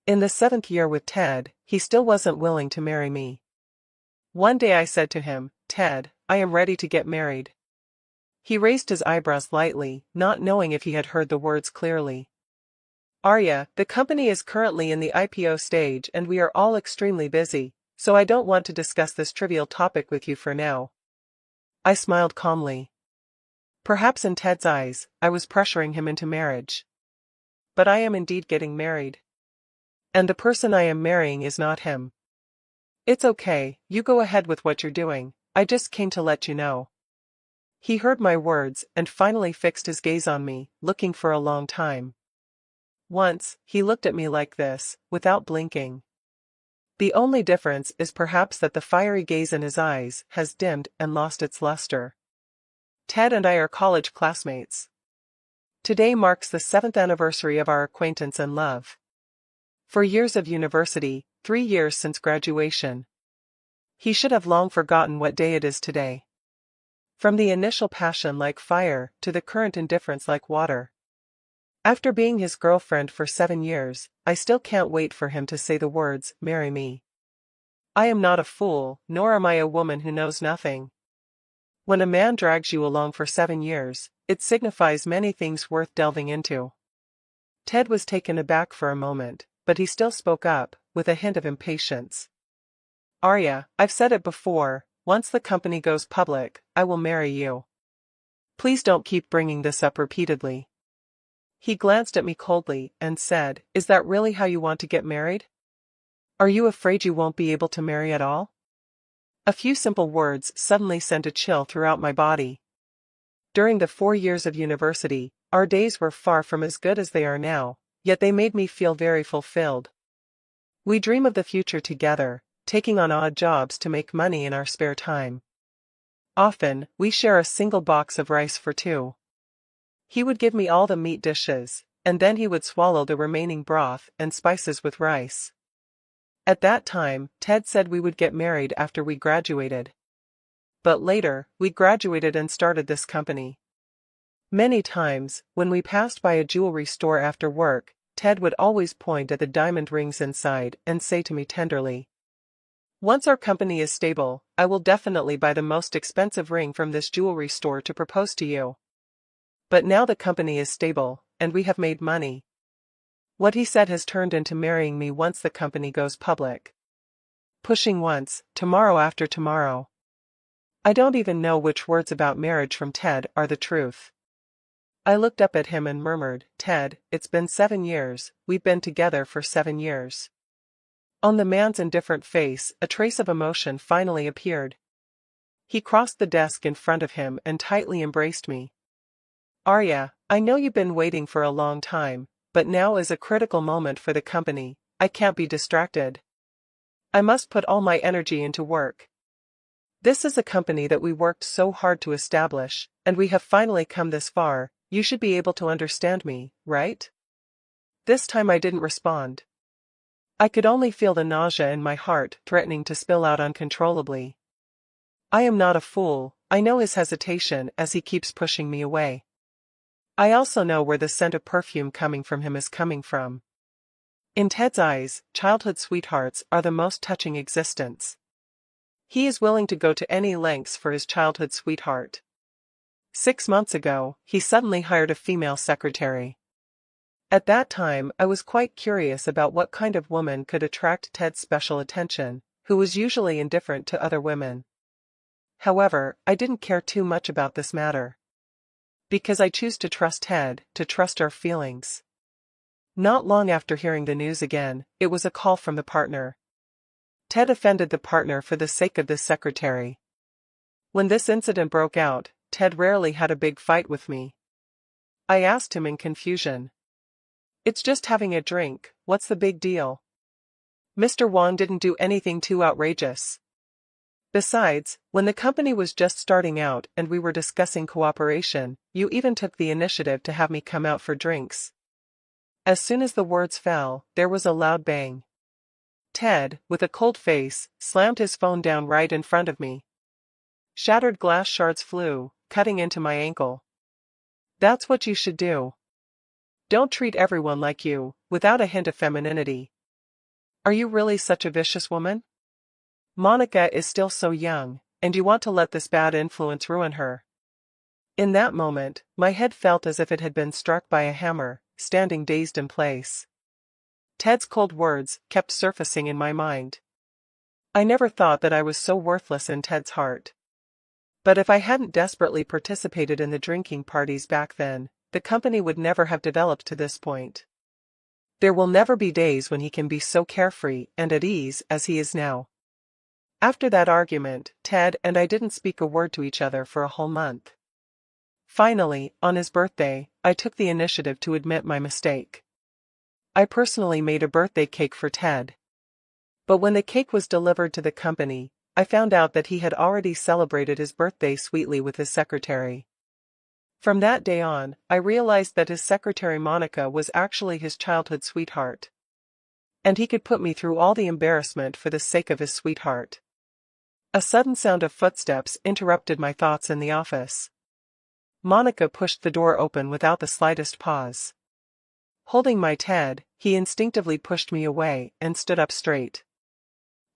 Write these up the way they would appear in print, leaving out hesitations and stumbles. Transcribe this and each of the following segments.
In the 7th year with Ted, he still wasn't willing to marry me. One day I said to him, "Ted, I am ready to get married." He raised his eyebrows lightly, not knowing if he had heard the words clearly. "Arya, the company is currently in the IPO stage and we are all extremely busy, so I don't want to discuss this trivial topic with you for now." I smiled calmly. Perhaps in Ted's eyes, I was pressuring him into marriage. But I am indeed getting married. And the person I am marrying is not him. "It's okay, you go ahead with what you're doing, I just came to let you know." He heard my words and finally fixed his gaze on me, looking for a long time. Once, he looked at me like this, without blinking. The only difference is perhaps that the fiery gaze in his eyes has dimmed and lost its luster. Ted and I are college classmates. Today marks the 7th anniversary of our acquaintance and love. 4 years of university, 3 years since graduation. He should have long forgotten what day it is today. From the initial passion like fire to the current indifference like water. After being his girlfriend for 7 years, I still can't wait for him to say the words, "Marry me." I am not a fool, nor am I a woman who knows nothing. When a man drags you along for 7 years, it signifies many things worth delving into. Ted was taken aback for a moment, but he still spoke up, with a hint of impatience. "Arya, I've said it before, once the company goes public, I will marry you. Please don't keep bringing this up repeatedly." He glanced at me coldly and said, "Is that really how you want to get married? Are you afraid you won't be able to marry at all?" A few simple words suddenly sent a chill throughout my body. During the 4 years of university, our days were far from as good as they are now, yet they made me feel very fulfilled. We dream of the future together, taking on odd jobs to make money in our spare time. Often, we share a single box of rice for 2. He would give me all the meat dishes, and then he would swallow the remaining broth and spices with rice. At that time, Ted said we would get married after we graduated. But later, we graduated and started this company. Many times, when we passed by a jewelry store after work, Ted would always point at the diamond rings inside and say to me tenderly, "Once our company is stable, I will definitely buy the most expensive ring from this jewelry store to propose to you. But now the company is stable, and we have made money. What he said has turned into marrying me once the company goes public. Pushing once, tomorrow after tomorrow." I don't even know which words about marriage from Ted are the truth. I looked up at him and murmured, "Ted, it's been 7 years, we've been together for 7 years. On the man's indifferent face, a trace of emotion finally appeared. He crossed the desk in front of him and tightly embraced me. "Arya, I know you've been waiting for a long time, but now is a critical moment for the company, I can't be distracted. I must put all my energy into work. This is a company that we worked so hard to establish, and we have finally come this far, you should be able to understand me, right?" This time I didn't respond. I could only feel the nausea in my heart threatening to spill out uncontrollably. I am not a fool, I know his hesitation as he keeps pushing me away. I also know where the scent of perfume coming from him is coming from. In Ted's eyes, childhood sweethearts are the most touching existence. He is willing to go to any lengths for his childhood sweetheart. 6 months ago, he suddenly hired a female secretary. At that time, I was quite curious about what kind of woman could attract Ted's special attention, who was usually indifferent to other women. However, I didn't care too much about this matter. Because I choose to trust Ted, to trust our feelings. Not long after hearing the news again, it was a call from the partner. Ted offended the partner for the sake of this secretary. When this incident broke out, Ted rarely had a big fight with me. I asked him in confusion. "It's just having a drink, what's the big deal? Mr. Wang didn't do anything too outrageous. Besides, when the company was just starting out and we were discussing cooperation, you even took the initiative to have me come out for drinks." As soon as the words fell, there was a loud bang. Ted, with a cold face, slammed his phone down right in front of me. Shattered glass shards flew, cutting into my ankle. "That's what you should do. Don't treat everyone like you, without a hint of femininity. Are you really such a vicious woman? Monica is still so young, and you want to let this bad influence ruin her. In that moment, my head felt as if it had been struck by a hammer, standing dazed in place. Ted's cold words kept surfacing in my mind. I never thought that I was so worthless in Ted's heart. But if I hadn't desperately participated in the drinking parties back then, the company would never have developed to this point. There will never be days when he can be so carefree and at ease as he is now. After that argument, Ted and I didn't speak a word to each other for a whole month. Finally, on his birthday, I took the initiative to admit my mistake. I personally made a birthday cake for Ted. But when the cake was delivered to the company, I found out that he had already celebrated his birthday sweetly with his secretary. From that day on, I realized that his secretary Monica was actually his childhood sweetheart. And he could put me through all the embarrassment for the sake of his sweetheart. A sudden sound of footsteps interrupted my thoughts in the office. Monica pushed the door open without the slightest pause. Holding my Ted, he instinctively pushed me away and stood up straight.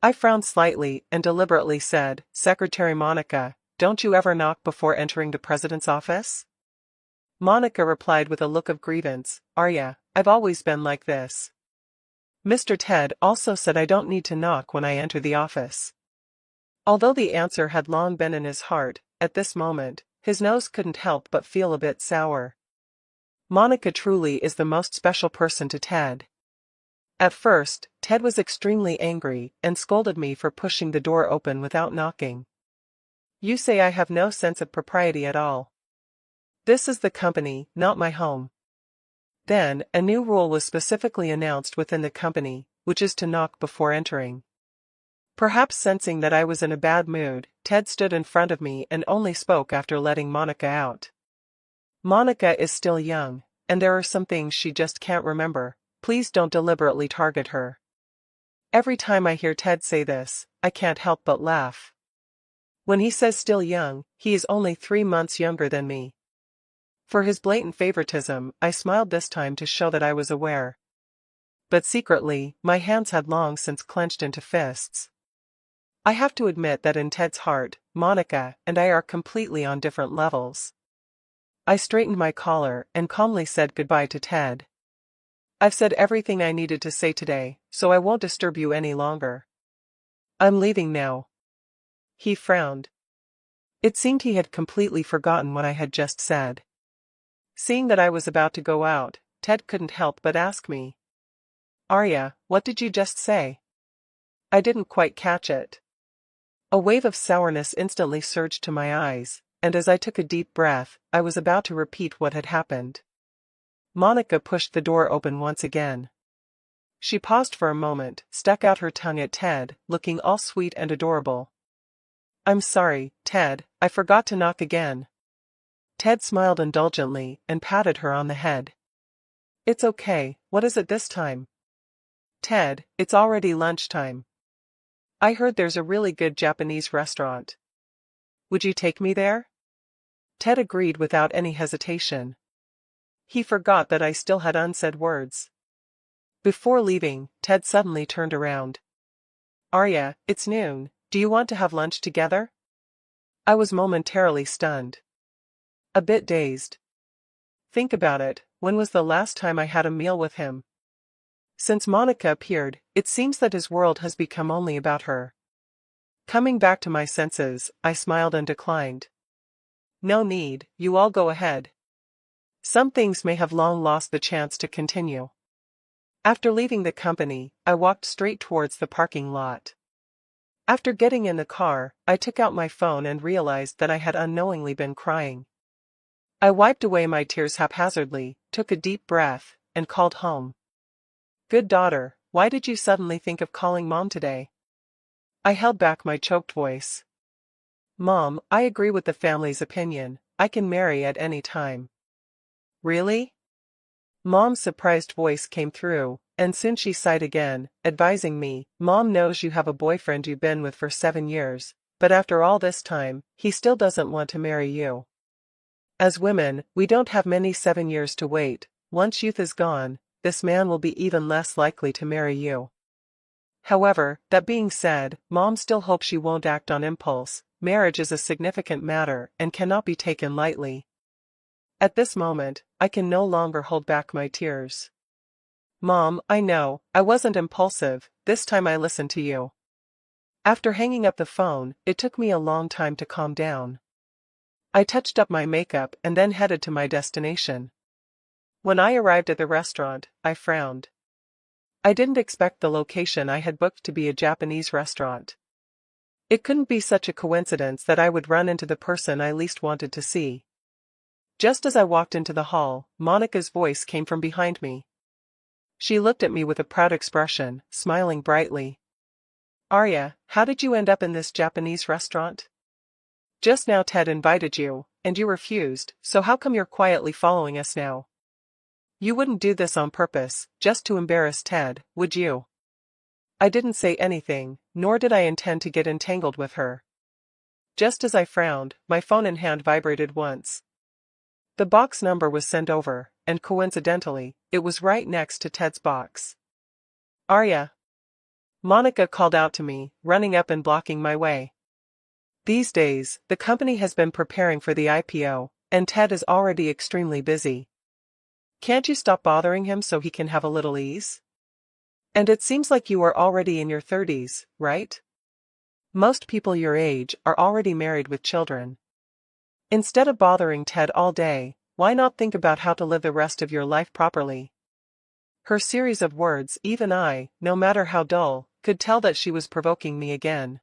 I frowned slightly and deliberately said, "Secretary Monica, don't you ever knock before entering the president's office?" Monica replied with a look of grievance, "Arya, I've always been like this." Mr. Ted also said I don't need to knock when I enter the office. Although the answer had long been in his heart, at this moment, his nose couldn't help but feel a bit sour. Monica truly is the most special person to Ted. At first, Ted was extremely angry and scolded me for pushing the door open without knocking. "You say I have no sense of propriety at all. This is the company, not my home." Then, a new rule was specifically announced within the company, which is to knock before entering. Perhaps sensing that I was in a bad mood, Ted stood in front of me and only spoke after letting Monica out. "Monica is still young, and there are some things she just can't remember. Please don't deliberately target her." Every time I hear Ted say this, I can't help but laugh. When he says still young, he is only 3 months younger than me. For his blatant favoritism, I smiled this time to show that I was aware. But secretly, my hands had long since clenched into fists. I have to admit that in Ted's heart, Monica and I are completely on different levels. I straightened my collar and calmly said goodbye to Ted. "I've said everything I needed to say today, so I won't disturb you any longer. I'm leaving now." He frowned. It seemed he had completely forgotten what I had just said. Seeing that I was about to go out, Ted couldn't help but ask me, "Arya, what did you just say?" I didn't quite catch it. A wave of sourness instantly surged to my eyes, and as I took a deep breath, I was about to repeat what had happened. Monica pushed the door open once again. She paused for a moment, stuck out her tongue at Ted, looking all sweet and adorable. "I'm sorry, Ted, I forgot to knock again." Ted smiled indulgently and patted her on the head. "It's okay, what is it this time?" "Ted, it's already lunchtime. I heard there's a really good Japanese restaurant. Would you take me there?" Ted agreed without any hesitation. He forgot that I still had unsaid words. Before leaving, Ted suddenly turned around. "Arya, it's noon, do you want to have lunch together?" I was momentarily stunned. A bit dazed. Think about it, when was the last time I had a meal with him? Since Monica appeared, it seems that his world has become only about her. Coming back to my senses, I smiled and declined. "No need, you all go ahead. Some things may have long lost the chance to continue." After leaving the company, I walked straight towards the parking lot. After getting in the car, I took out my phone and realized that I had unknowingly been crying. I wiped away my tears haphazardly, took a deep breath, and called home. "Good daughter, why did you suddenly think of calling Mom today?" I held back my choked voice. "Mom, I agree with the family's opinion, I can marry at any time." "Really?" Mom's surprised voice came through, and soon she sighed again, advising me, "Mom knows you have a boyfriend you've been with for 7 years, but after all this time, he still doesn't want to marry you. As women, we don't have many 7 years to wait. Once youth is gone, this man will be even less likely to marry you." However, that being said, Mom still hopes she won't act on impulse. Marriage is a significant matter and cannot be taken lightly. At this moment, I can no longer hold back my tears. Mom, I know, I wasn't impulsive, this time I listened to you. After hanging up the phone, it took me a long time to calm down. I touched up my makeup and then headed to my destination. When I arrived at the restaurant, I frowned. I didn't expect the location I had booked to be a Japanese restaurant. It couldn't be such a coincidence that I would run into the person I least wanted to see. Just as I walked into the hall, Monica's voice came from behind me. She looked at me with a proud expression, smiling brightly. Arya, how did you end up in this Japanese restaurant? Just now Ted invited you, and you refused, so how come you're quietly following us now? You wouldn't do this on purpose, just to embarrass Ted, would you? I didn't say anything, nor did I intend to get entangled with her. Just as I frowned, my phone in hand vibrated once. The box number was sent over, and coincidentally, it was right next to Ted's box. Arya. Monica called out to me, running up and blocking my way. These days, the company has been preparing for the IPO, and Ted is already extremely busy. Can't you stop bothering him so he can have a little ease? And it seems like you are already in your 30s, right? Most people your age are already married with children. Instead of bothering Ted all day, why not think about how to live the rest of your life properly? Her series of words, even I, no matter how dull, could tell that she was provoking me again.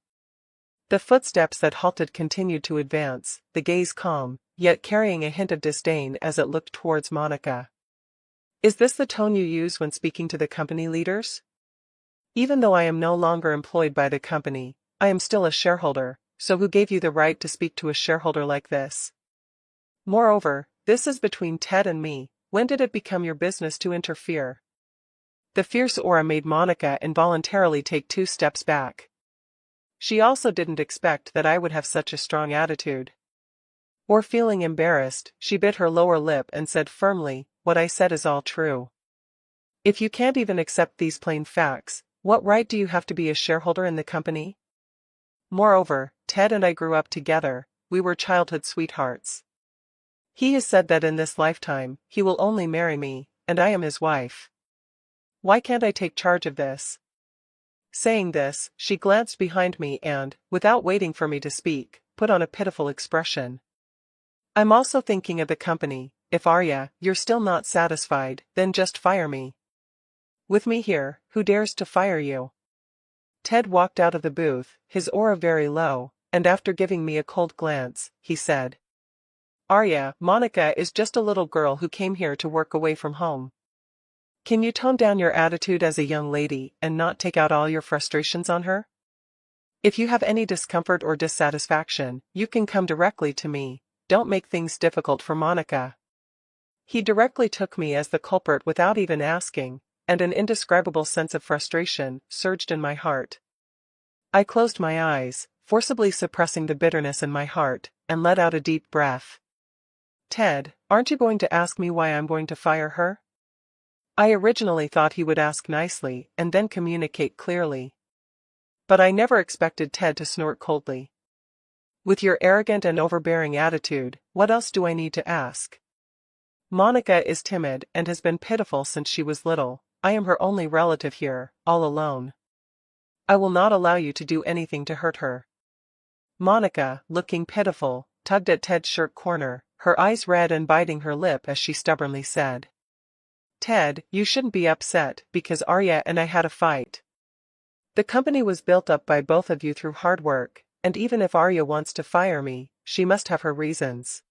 The footsteps that halted continued to advance, the gaze calm, yet carrying a hint of disdain as it looked towards Monica. Is this the tone you use when speaking to the company leaders? Even though I am no longer employed by the company, I am still a shareholder, so who gave you the right to speak to a shareholder like this? Moreover, this is between Ted and me, when did it become your business to interfere? The fierce aura made Monica involuntarily take 2 steps back. She also didn't expect that I would have such a strong attitude. Or feeling embarrassed, she bit her lower lip and said firmly, what I said is all true. If you can't even accept these plain facts, what right do you have to be a shareholder in the company? Moreover, Ted and I grew up together, we were childhood sweethearts. He has said that in this lifetime, he will only marry me, and I am his wife. Why can't I take charge of this? Saying this, she glanced behind me and, without waiting for me to speak, put on a pitiful expression. I'm also thinking of the company. If Arya, you're still not satisfied, then just fire me. With me here, who dares to fire you? Ted walked out of the booth, his aura very low, and after giving me a cold glance, he said. Arya, Monica is just a little girl who came here to work away from home. Can you tone down your attitude as a young lady and not take out all your frustrations on her? If you have any discomfort or dissatisfaction, you can come directly to me, don't make things difficult for Monica. He directly took me as the culprit without even asking, and an indescribable sense of frustration surged in my heart. I closed my eyes, forcibly suppressing the bitterness in my heart, and let out a deep breath. Ted, aren't you going to ask me why I'm going to fire her? I originally thought he would ask nicely and then communicate clearly. But I never expected Ted to snort coldly. With your arrogant and overbearing attitude, what else do I need to ask? Monica is timid and has been pitiful since she was little. I am her only relative here, all alone. I will not allow you to do anything to hurt her. Monica, looking pitiful, tugged at Ted's shirt corner, her eyes red and biting her lip as she stubbornly said. Ted, you shouldn't be upset because Arya and I had a fight. The company was built up by both of you through hard work, and even if Arya wants to fire me, she must have her reasons.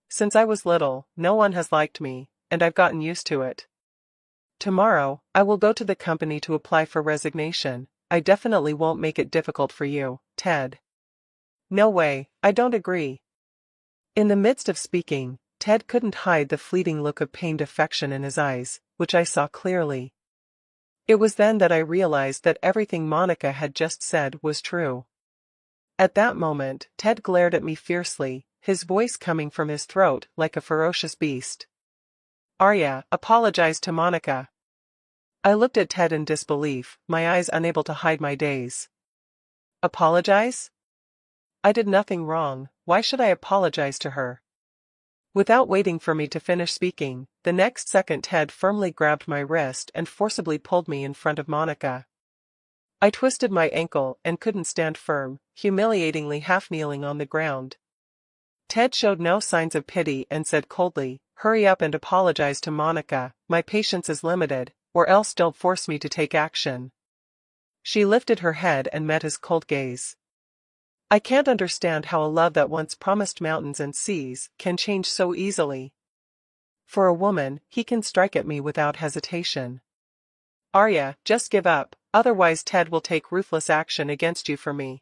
Since I was little, no one has liked me, and I've gotten used to it. Tomorrow, I will go to the company to apply for resignation. I definitely won't make it difficult for you, Ted. No way, I don't agree. In the midst of speaking, Ted couldn't hide the fleeting look of pained affection in his eyes, which I saw clearly. It was then that I realized that everything Monica had just said was true. At that moment, Ted glared at me fiercely, his voice coming from his throat like a ferocious beast. Arya, apologize to Monica. I looked at Ted in disbelief, my eyes unable to hide my daze. Apologize? I did nothing wrong, why should I apologize to her? Without waiting for me to finish speaking, the next second Ted firmly grabbed my wrist and forcibly pulled me in front of Monica. I twisted my ankle and couldn't stand firm, humiliatingly half-kneeling on the ground. Ted showed no signs of pity and said coldly, "Hurry up and apologize to Monica, my patience is limited, or else don't force me to take action." She lifted her head and met his cold gaze. I can't understand how a love that once promised mountains and seas can change so easily. For a woman, he can strike at me without hesitation. "Arya, just give up, otherwise Ted will take ruthless action against you for me."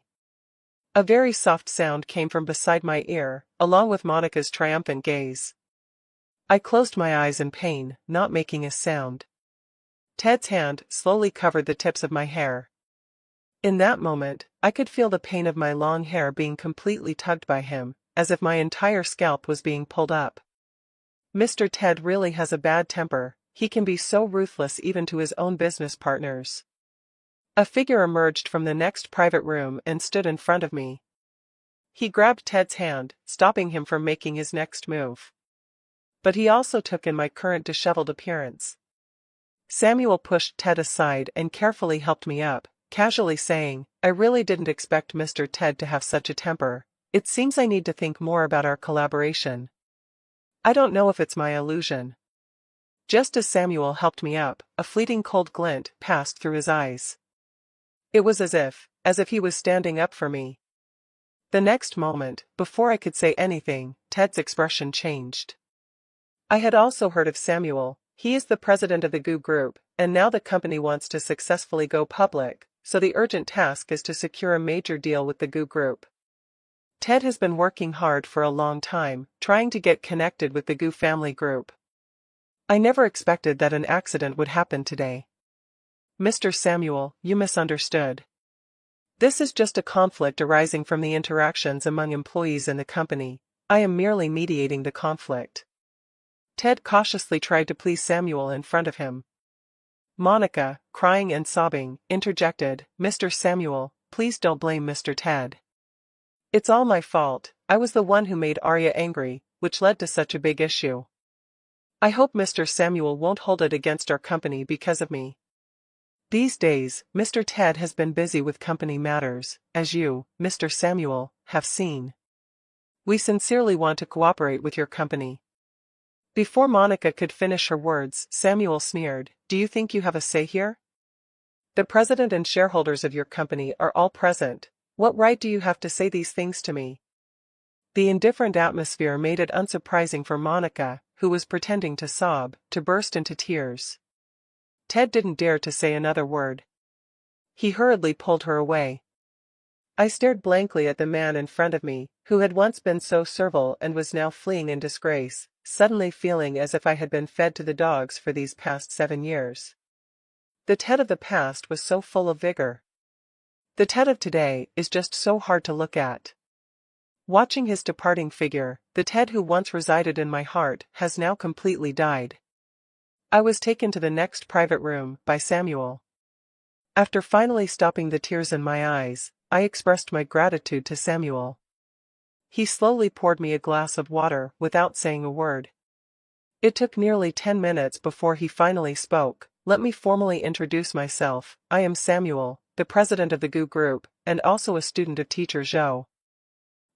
A very soft sound came from beside my ear, along with Monica's triumphant gaze. I closed my eyes in pain, not making a sound. Ted's hand slowly covered the tips of my hair. In that moment, I could feel the pain of my long hair being completely tugged by him, as if my entire scalp was being pulled up. Mr. Ted really has a bad temper, he can be so ruthless even to his own business partners. A figure emerged from the next private room and stood in front of me. He grabbed Ted's hand, stopping him from making his next move. But he also took in my current disheveled appearance. Samuel pushed Ted aside and carefully helped me up, casually saying, "I really didn't expect Mr. Ted to have such a temper. It seems I need to think more about our collaboration. I don't know if it's my illusion." Just as Samuel helped me up, a fleeting cold glint passed through his eyes. It was as if he was standing up for me. The next moment, before I could say anything, Ted's expression changed. I had also heard of Samuel. He is the president of the GU Group, and now the company wants to successfully go public, so the urgent task is to secure a major deal with the GU Group. Ted has been working hard for a long time, trying to get connected with the GU family group. I never expected that an accident would happen today. Mr. Samuel, you misunderstood. This is just a conflict arising from the interactions among employees in the company. I am merely mediating the conflict. Ted cautiously tried to please Samuel in front of him. Monica, crying and sobbing, interjected, "Mr. Samuel, please don't blame Mr. Ted. It's all my fault, I was the one who made Arya angry, which led to such a big issue. I hope Mr. Samuel won't hold it against our company because of me." These days, Mr. Ted has been busy with company matters, as you, Mr. Samuel, have seen. We sincerely want to cooperate with your company. Before Monica could finish her words, Samuel sneered, "Do you think you have a say here? The president and shareholders of your company are all present. What right do you have to say these things to me?" The indifferent atmosphere made it unsurprising for Monica, who was pretending to sob, to burst into tears. Ted didn't dare to say another word. He hurriedly pulled her away. I stared blankly at the man in front of me, who had once been so servile and was now fleeing in disgrace, suddenly feeling as if I had been fed to the dogs for these past 7 years. The Ted of the past was so full of vigor. The Ted of today is just so hard to look at. Watching his departing figure, the Ted who once resided in my heart has now completely died. I was taken to the next private room by Samuel. After finally stopping the tears in my eyes, I expressed my gratitude to Samuel. He slowly poured me a glass of water without saying a word. It took nearly 10 minutes before he finally spoke. "Let me formally introduce myself. I am Samuel, the president of the GU Group, and also a student of Teacher Zhou."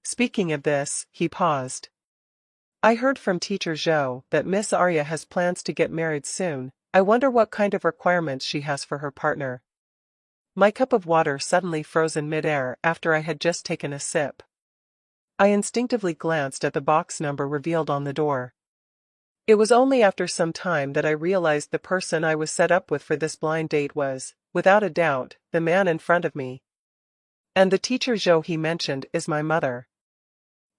Speaking of this, he paused. "I heard from Teacher Zhou that Miss Arya has plans to get married soon. I wonder what kind of requirements she has for her partner." My cup of water suddenly froze in midair after I had just taken a sip. I instinctively glanced at the box number revealed on the door. It was only after some time that I realized the person I was set up with for this blind date was, without a doubt, the man in front of me. And the Teacher Zhou he mentioned is my mother.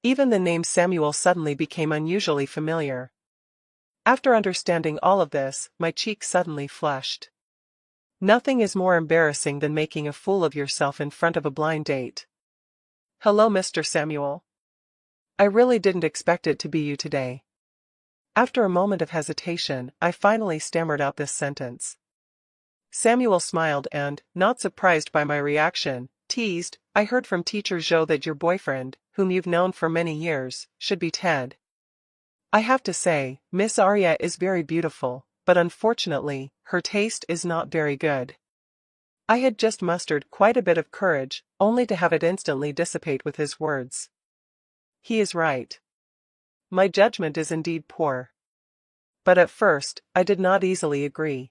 Even the name Samuel suddenly became unusually familiar. After understanding all of this, my cheeks suddenly flushed. Nothing is more embarrassing than making a fool of yourself in front of a blind date. "Hello, Mr. Samuel. I really didn't expect it to be you today." After a moment of hesitation, I finally stammered out this sentence. Samuel smiled and, not surprised by my reaction, teased, I heard from Teacher Joe that your boyfriend, whom you've known for many years, should be Ted. I have to say, Miss Arya is very beautiful, but unfortunately, her taste is not very good. I had just mustered quite a bit of courage, only to have it instantly dissipate with his words. He is right. My judgment is indeed poor. But at first, I did not easily agree.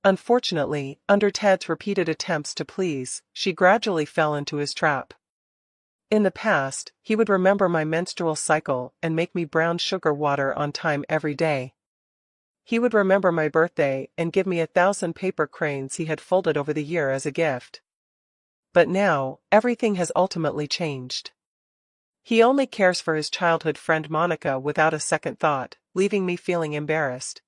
Unfortunately, under Ted's repeated attempts to please, she gradually fell into his trap. In the past, he would remember my menstrual cycle and make me brown sugar water on time every day. He would remember my birthday and give me 1,000 paper cranes he had folded over the year as a gift. But now, everything has ultimately changed. He only cares for his childhood friend Monica without a second thought, leaving me feeling embarrassed.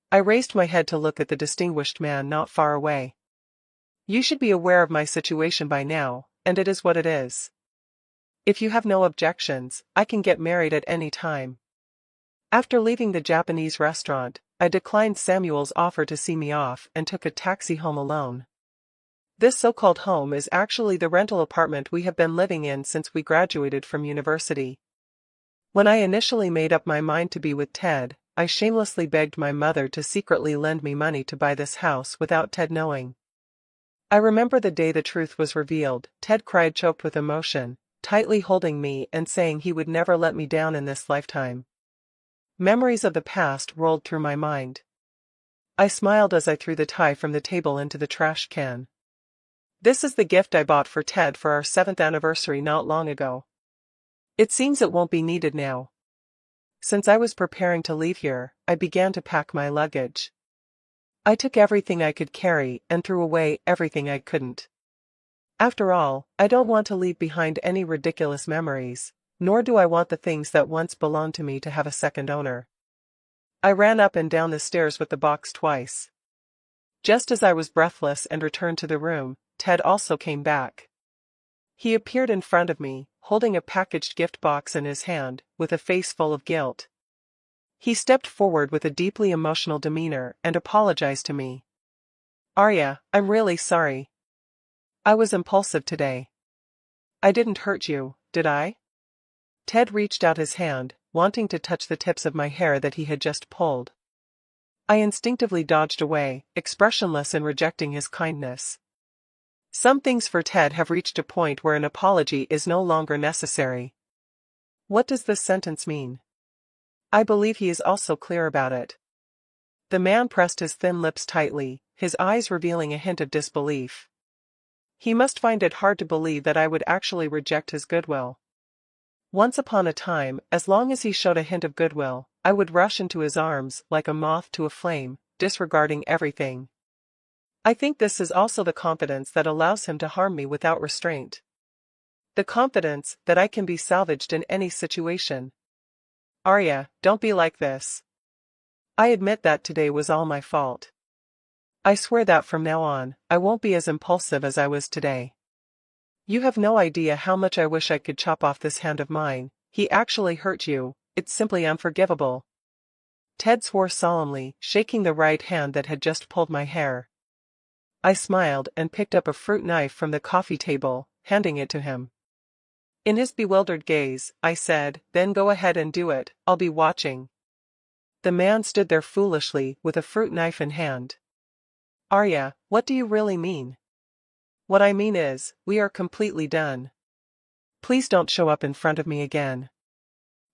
I raised my head to look at the distinguished man not far away. You should be aware of my situation by now, and it is what it is. If you have no objections, I can get married at any time. After leaving the Japanese restaurant, I declined Samuel's offer to see me off and took a taxi home alone. This so-called home is actually the rental apartment we have been living in since we graduated from university. When I initially made up my mind to be with Ted, I shamelessly begged my mother to secretly lend me money to buy this house without Ted knowing. I remember the day the truth was revealed. Ted cried, choked with emotion, tightly holding me and saying he would never let me down in this lifetime. Memories of the past rolled through my mind. I smiled as I threw the tie from the table into the trash can. This is the gift I bought for Ted for our 7th anniversary not long ago. It seems it won't be needed now. Since I was preparing to leave here, I began to pack my luggage. I took everything I could carry and threw away everything I couldn't. After all, I don't want to leave behind any ridiculous memories, nor do I want the things that once belonged to me to have a second owner. I ran up and down the stairs with the box twice. Just as I was breathless and returned to the room, Ted also came back. He appeared in front of me, holding a packaged gift box in his hand, with a face full of guilt. He stepped forward with a deeply emotional demeanor and apologized to me. Arya, I'm really sorry. I was impulsive today. I didn't hurt you, did I? Ted reached out his hand, wanting to touch the tips of my hair that he had just pulled. I instinctively dodged away, expressionless in rejecting his kindness. Some things for Ted have reached a point where an apology is no longer necessary. What does this sentence mean? I believe he is also clear about it. The man pressed his thin lips tightly, his eyes revealing a hint of disbelief. He must find it hard to believe that I would actually reject his goodwill. Once upon a time, as long as he showed a hint of goodwill, I would rush into his arms like a moth to a flame, disregarding everything. I think this is also the confidence that allows him to harm me without restraint. The confidence that I can be salvaged in any situation. Arya, don't be like this. I admit that today was all my fault. I swear that from now on, I won't be as impulsive as I was today. You have no idea how much I wish I could chop off this hand of mine. He actually hurt you, it's simply unforgivable. Ted swore solemnly, shaking the right hand that had just pulled my hair. I smiled and picked up a fruit knife from the coffee table, handing it to him. In his bewildered gaze, I said, then go ahead and do it, I'll be watching. The man stood there foolishly, with a fruit knife in hand. Arya, what do you really mean? What I mean is, we are completely done. Please don't show up in front of me again.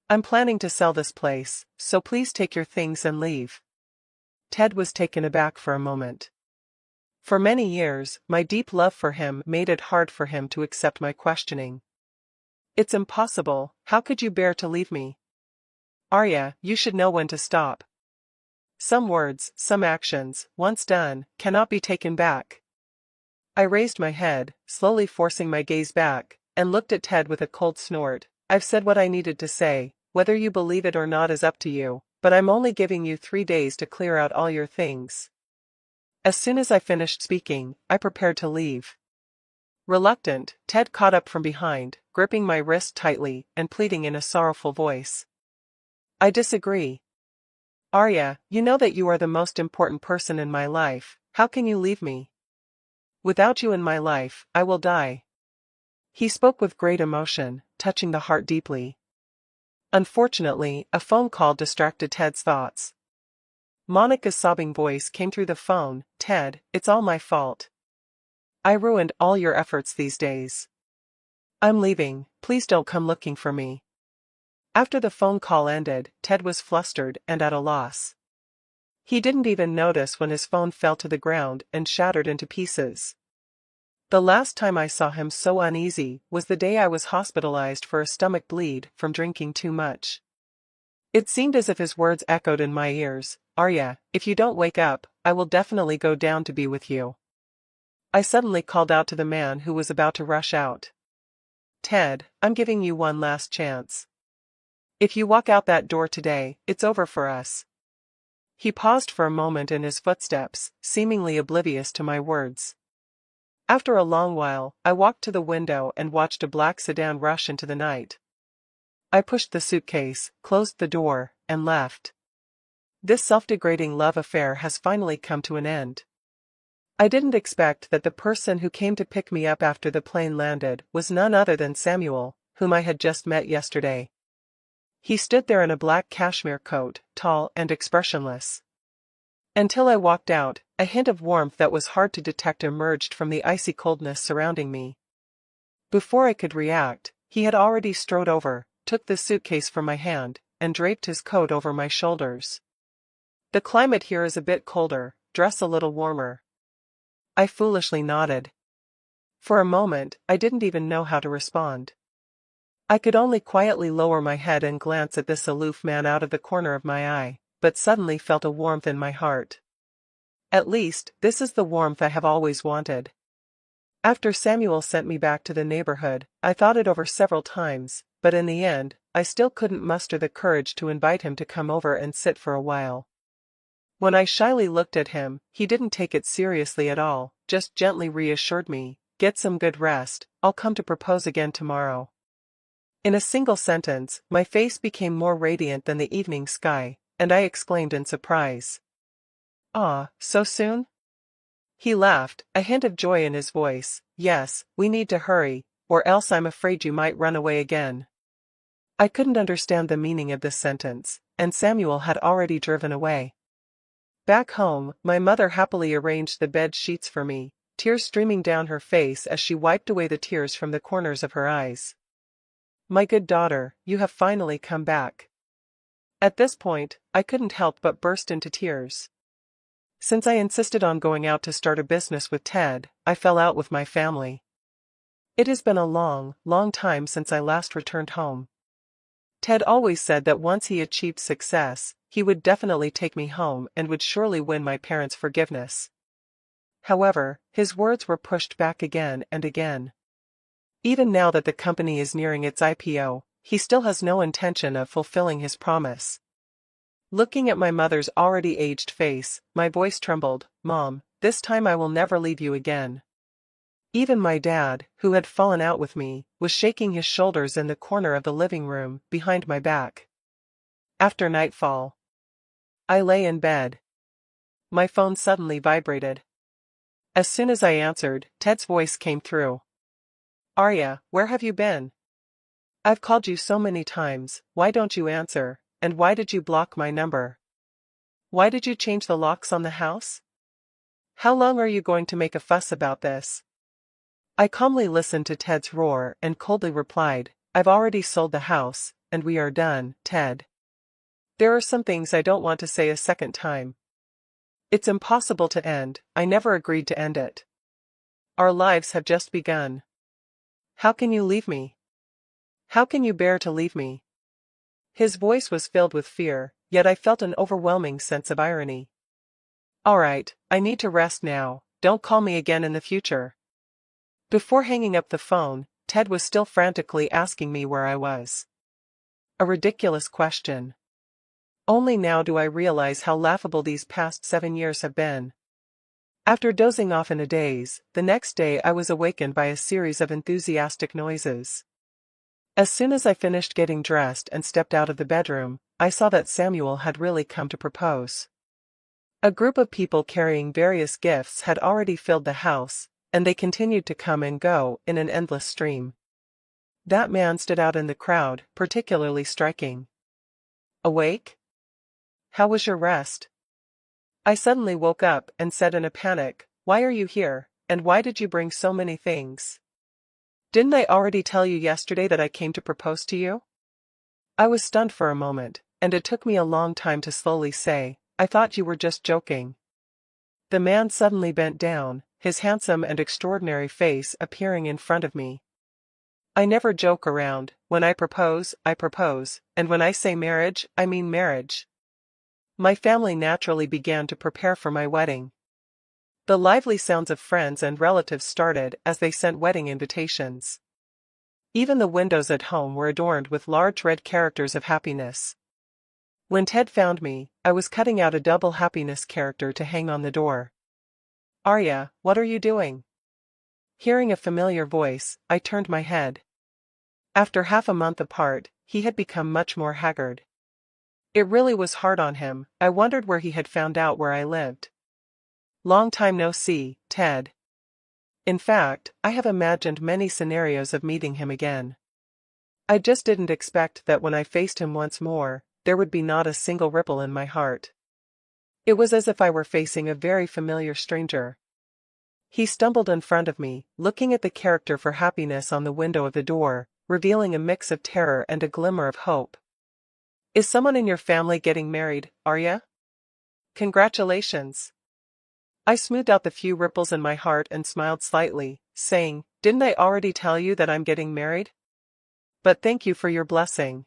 I'm planning to sell this place, so please take your things and leave. Ted was taken aback for a moment. For many years, my deep love for him made it hard for him to accept my questioning. It's impossible, how could you bear to leave me? Arya, you should know when to stop. Some words, some actions, once done, cannot be taken back. I raised my head, slowly forcing my gaze back, and looked at Ted with a cold snort. I've said what I needed to say, whether you believe it or not is up to you, but I'm only giving you 3 days to clear out all your things. As soon as I finished speaking, I prepared to leave. Reluctant, Ted caught up from behind, gripping my wrist tightly and pleading in a sorrowful voice. I disagree. Arya, you know that you are the most important person in my life, How can you leave me? Without you in my life, I will die. He spoke with great emotion, touching the heart deeply. Unfortunately, a phone call distracted Ted's thoughts. Monica's sobbing voice came through the phone. Ted, it's all my fault. I ruined all your efforts these days. I'm leaving, please don't come looking for me. After the phone call ended, Ted was flustered and at a loss. He didn't even notice when his phone fell to the ground and shattered into pieces. The last time I saw him so uneasy was the day I was hospitalized for a stomach bleed from drinking too much. It seemed as if his words echoed in my ears. Arya, if you don't wake up, I will definitely go down to be with you. I suddenly called out to the man who was about to rush out. Ted, I'm giving you one last chance. If you walk out that door today, it's over for us. He paused for a moment in his footsteps, seemingly oblivious to my words. After a long while, I walked to the window and watched a black sedan rush into the night. I pushed the suitcase, closed the door, and left. This self-degrading love affair has finally come to an end. I didn't expect that the person who came to pick me up after the plane landed was none other than Samuel, whom I had just met yesterday. He stood there in a black cashmere coat, tall and expressionless. Until I walked out, a hint of warmth that was hard to detect emerged from the icy coldness surrounding me. Before I could react, he had already strode over, took the suitcase from my hand, and draped his coat over my shoulders. The climate here is a bit colder, dress a little warmer. I foolishly nodded. For a moment, I didn't even know how to respond. I could only quietly lower my head and glance at this aloof man out of the corner of my eye, but suddenly felt a warmth in my heart. At least, this is the warmth I have always wanted. After Samuel sent me back to the neighborhood, I thought it over several times, but in the end, I still couldn't muster the courage to invite him to come over and sit for a while. When I shyly looked at him, he didn't take it seriously at all, just gently reassured me, "Get some good rest, I'll come to propose again tomorrow." In a single sentence, my face became more radiant than the evening sky, and I exclaimed in surprise. "Ah, so soon?" He laughed, a hint of joy in his voice. "Yes, we need to hurry, or else I'm afraid you might run away again." I couldn't understand the meaning of this sentence, and Samuel had already driven away. Back home, my mother happily arranged the bed sheets for me, tears streaming down her face as she wiped away the tears from the corners of her eyes. "My good daughter, you have finally come back." At this point, I couldn't help but burst into tears. Since I insisted on going out to start a business with Ted, I fell out with my family. It has been a long, long time since I last returned home. Ted always said that once he achieved success, he would definitely take me home and would surely win my parents' forgiveness. However, his words were pushed back again and again. Even now that the company is nearing its IPO, he still has no intention of fulfilling his promise. Looking at my mother's already aged face, my voice trembled. "Mom, this time I will never leave you again." Even my dad, who had fallen out with me, was shaking his shoulders in the corner of the living room, behind my back. After nightfall, I lay in bed. My phone suddenly vibrated. As soon as I answered, Ted's voice came through. "Arya, where have you been? I've called you so many times, why don't you answer, and why did you block my number? Why did you change the locks on the house? How long are you going to make a fuss about this?" I calmly listened to Ted's roar and coldly replied, "I've already sold the house, and we are done, Ted. There are some things I don't want to say a second time. It's impossible to end, I never agreed to end it. Our lives have just begun. How can you leave me? How can you bear to leave me?" His voice was filled with fear, yet I felt an overwhelming sense of irony. "All right, I need to rest now, don't call me again in the future." Before hanging up the phone, Ted was still frantically asking me where I was. A ridiculous question. Only now do I realize how laughable these past 7 years have been. After dozing off in a daze, the next day I was awakened by a series of enthusiastic noises. As soon as I finished getting dressed and stepped out of the bedroom, I saw that Samuel had really come to propose. A group of people carrying various gifts had already filled the house, and they continued to come and go in an endless stream. That man stood out in the crowd, particularly striking. Awake? How was your rest? I suddenly woke up and said in a panic, "Why are you here, and why did you bring so many things? Didn't I already tell you yesterday that I came to propose to you?" I was stunned for a moment, and it took me a long time to slowly say, "I thought you were just joking." The man suddenly bent down, his handsome and extraordinary face appearing in front of me. "I never joke around. When I propose, and when I say marriage, I mean marriage." My family naturally began to prepare for my wedding. The lively sounds of friends and relatives started as they sent wedding invitations. Even the windows at home were adorned with large red characters of happiness. When Ted found me, I was cutting out a double happiness character to hang on the door. "Arya, what are you doing?" Hearing a familiar voice, I turned my head. After half a month apart, he had become much more haggard. It really was hard on him. I wondered where he had found out where I lived. "Long time no see, Ted." In fact, I have imagined many scenarios of meeting him again. I just didn't expect that when I faced him once more, there would be not a single ripple in my heart. It was as if I were facing a very familiar stranger. He stumbled in front of me, looking at the character for happiness on the window of the door, revealing a mix of terror and a glimmer of hope. "Is someone in your family getting married, Arya? Congratulations." I smoothed out the few ripples in my heart and smiled slightly, saying, "Didn't I already tell you that I'm getting married? But thank you for your blessing."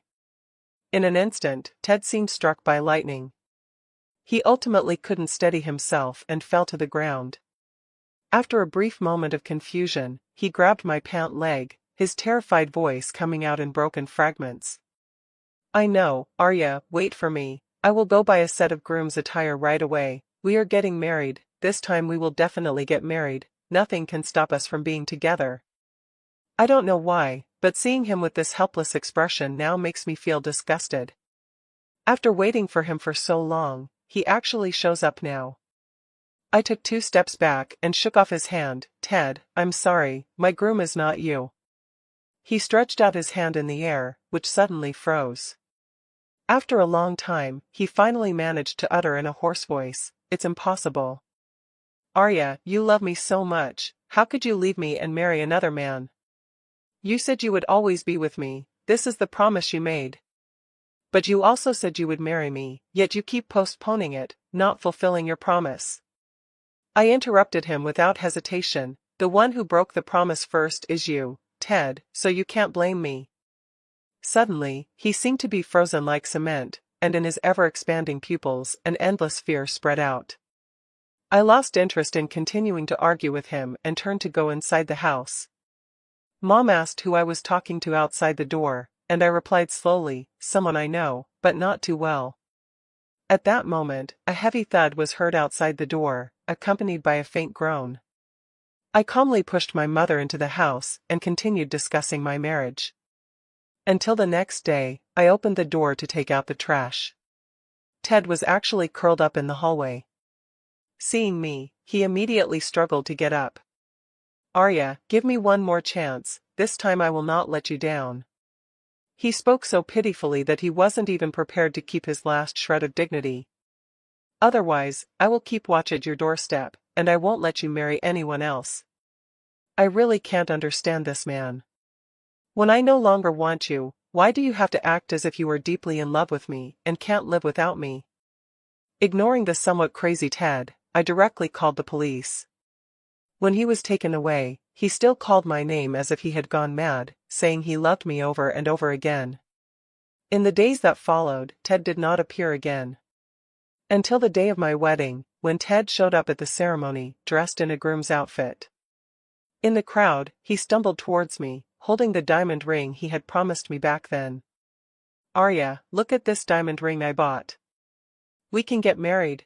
In an instant, Ted seemed struck by lightning. He ultimately couldn't steady himself and fell to the ground. After a brief moment of confusion, he grabbed my pant leg, his terrified voice coming out in broken fragments. "I know, Arya, wait for me. I will go buy a set of groom's attire right away. We are getting married. This time we will definitely get married. Nothing can stop us from being together." I don't know why, but seeing him with this helpless expression now makes me feel disgusted. After waiting for him for so long, he actually shows up now. I took 2 steps back and shook off his hand. "Ted, I'm sorry, my groom is not you." He stretched out his hand in the air, which suddenly froze. After a long time, he finally managed to utter in a hoarse voice, "It's impossible. Arya, you love me so much, how could you leave me and marry another man? You said you would always be with me, this is the promise you made. But you also said you would marry me, yet you keep postponing it, not fulfilling your promise." I interrupted him without hesitation. "The one who broke the promise first is you, Ted, so you can't blame me." Suddenly, he seemed to be frozen like cement, and in his ever-expanding pupils an endless fear spread out. I lost interest in continuing to argue with him and turned to go inside the house. Mom asked who I was talking to outside the door, and I replied slowly, "Someone I know, but not too well." At that moment, a heavy thud was heard outside the door, accompanied by a faint groan. I calmly pushed my mother into the house and continued discussing my marriage. Until the next day, I opened the door to take out the trash. Ted was actually curled up in the hallway. Seeing me, he immediately struggled to get up. "Arya, give me one more chance, this time I will not let you down." He spoke so pitifully that he wasn't even prepared to keep his last shred of dignity. "Otherwise, I will keep watch at your doorstep, and I won't let you marry anyone else." I really can't understand this man. When I no longer want you, why do you have to act as if you are deeply in love with me and can't live without me? Ignoring the somewhat crazy Ted, I directly called the police. When he was taken away, he still called my name as if he had gone mad, saying he loved me over and over again. In the days that followed, Ted did not appear again. Until the day of my wedding, when Ted showed up at the ceremony, dressed in a groom's outfit. In the crowd, he stumbled towards me, holding the diamond ring he had promised me back then. "Arya, look at this diamond ring I bought. We can get married."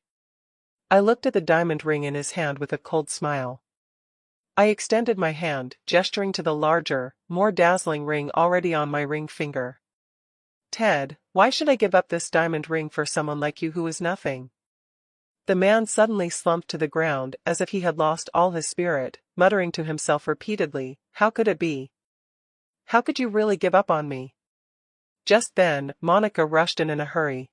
I looked at the diamond ring in his hand with a cold smile. I extended my hand, gesturing to the larger, more dazzling ring already on my ring finger. "Ted, why should I give up this diamond ring for someone like you who is nothing?" The man suddenly slumped to the ground as if he had lost all his spirit, muttering to himself repeatedly, "How could it be? How could you really give up on me?" Just then, Monica rushed in a hurry.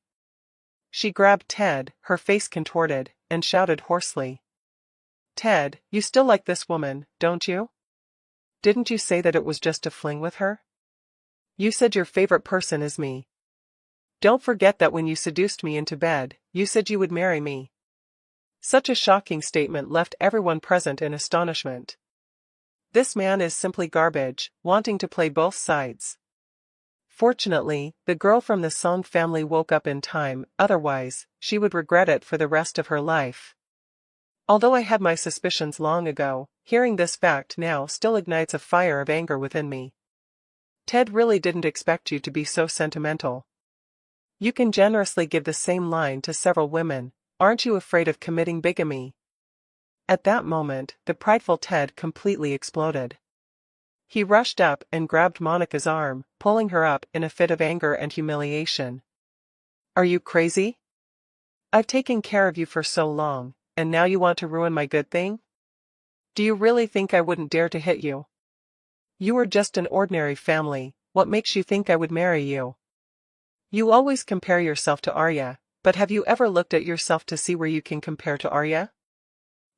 She grabbed Ted, her face contorted, and shouted hoarsely, "Ted, you still like this woman, don't you? Didn't you say that it was just a fling with her? You said your favorite person is me. Don't forget that when you seduced me into bed, you said you would marry me." Such a shocking statement left everyone present in astonishment. This man is simply garbage, wanting to play both sides. Fortunately, the girl from the Song family woke up in time, otherwise, she would regret it for the rest of her life. Although I had my suspicions long ago, hearing this fact now still ignites a fire of anger within me. Ted really didn't expect you to be so sentimental. You can generously give the same line to several women. Aren't you afraid of committing bigamy? At that moment, the prideful Ted completely exploded. He rushed up and grabbed Monica's arm, pulling her up in a fit of anger and humiliation. "Are you crazy? I've taken care of you for so long, and now you want to ruin my good thing? Do you really think I wouldn't dare to hit you? You are just an ordinary family, what makes you think I would marry you? You always compare yourself to Arya, but have you ever looked at yourself to see where you can compare to Arya?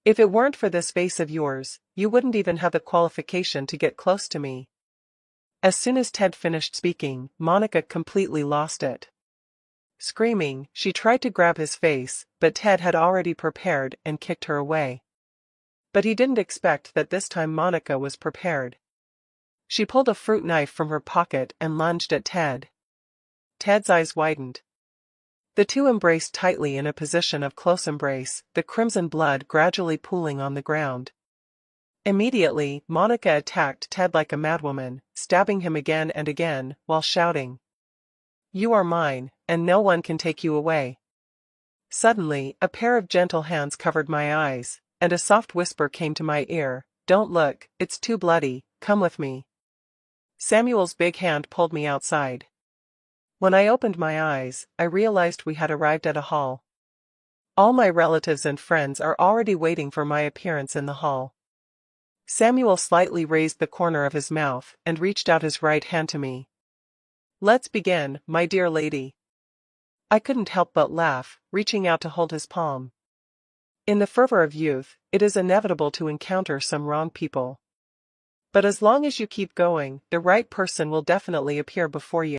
If it weren't for this face of yours, you wouldn't even have the qualification to get close to me." As soon as Ted finished speaking, Monica completely lost it. Screaming, she tried to grab his face, but Ted had already prepared and kicked her away. But he didn't expect that this time Monica was prepared. She pulled a fruit knife from her pocket and lunged at Ted. Ted's eyes widened. The two embraced tightly in a position of close embrace, the crimson blood gradually pooling on the ground. Immediately, Monica attacked Ted like a madwoman, stabbing him again and again, while shouting, "You are mine, and no one can take you away." Suddenly, a pair of gentle hands covered my eyes, and a soft whisper came to my ear, "Don't look, it's too bloody, come with me." Samuel's big hand pulled me outside. When I opened my eyes, I realized we had arrived at a hall. All my relatives and friends are already waiting for my appearance in the hall. Samuel slightly raised the corner of his mouth and reached out his right hand to me. "Let's begin, my dear lady." I couldn't help but laugh, reaching out to hold his palm. In the fervor of youth, it is inevitable to encounter some wrong people. But as long as you keep going, the right person will definitely appear before you.